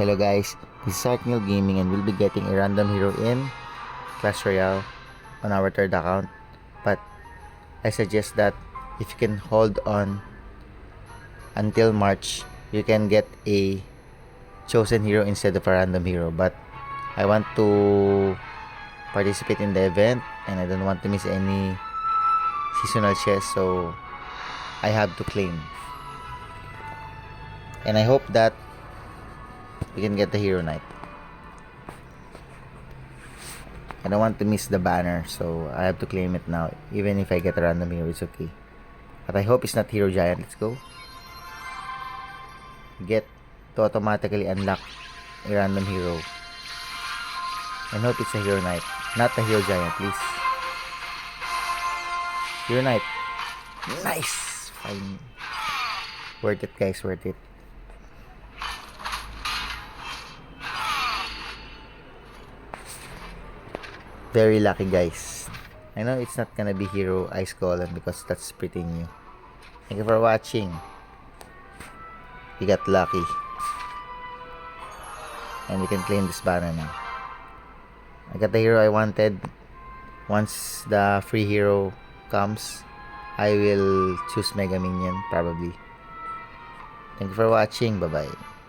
Hello guys, this is Arkneil Gaming and we'll be getting a random hero in Clash Royale on our third account. But I suggest that if you can hold on until March, you can get a chosen hero instead of a random hero. But I want to participate in the event and I don't want to miss any seasonal chests, so I have to claim. And I hope that we can get the Hero Knight. I don't want to miss the banner, so I have to claim it now. Even if I get a random hero, it's okay. But I hope it's not Hero Giant. Let's go. Get to automatically unlock a random hero. And hope it's a Hero Knight, not a Hero Giant, please. Hero Knight. Nice! Fine. Worth it, guys. Worth it. Very lucky, guys. I know it's not gonna be Hero Ice Golem because that's pretty new. Thank you for watching. We got lucky. And we can claim this banner now. I got the hero I wanted. Once the free hero comes, I will choose Mega Minion probably. Thank you for watching. Bye bye.